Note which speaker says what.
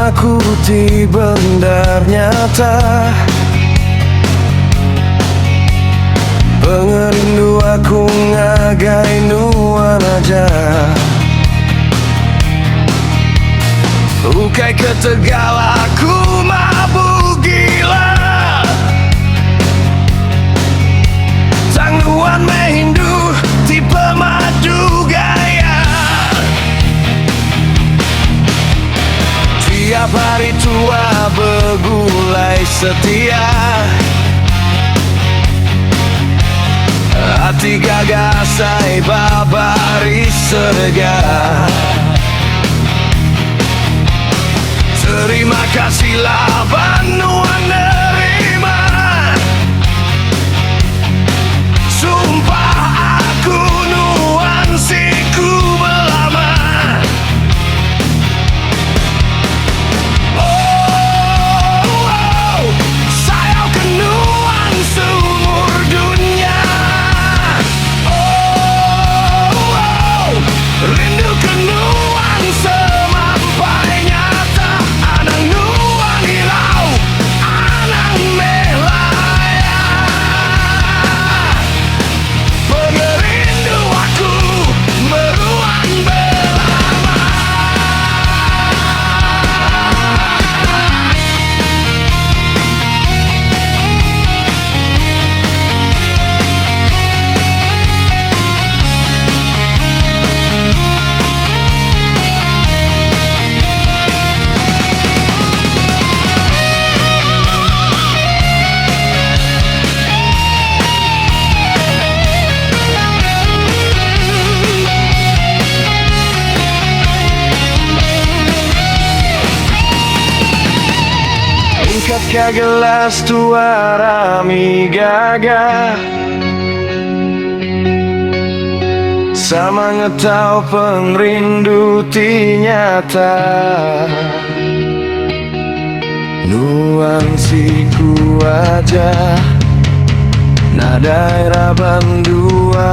Speaker 1: nakuti benar nyata. Pengerindu aku ngagai nuan aja. Ukai ke Tegal aku mabuk gila. Tangguhan mehindu tipe madu gaya. Tiap hari tua begulai setia. Hati gagah say babari serga. Terima kasihlah Banuan nerima. Sumpah aku nuan siku belama. Oh, saya kenuan seumur dunia. Oh, rindu kenuan semampai nyata. Anang nuan hilau, anang melaya. Pengerindu aku meruan belama. Angkat ke gelas tua rami gagah. Sama ngetau pengrindu ti nyata. Nuan siku aja. Nadai raban dua.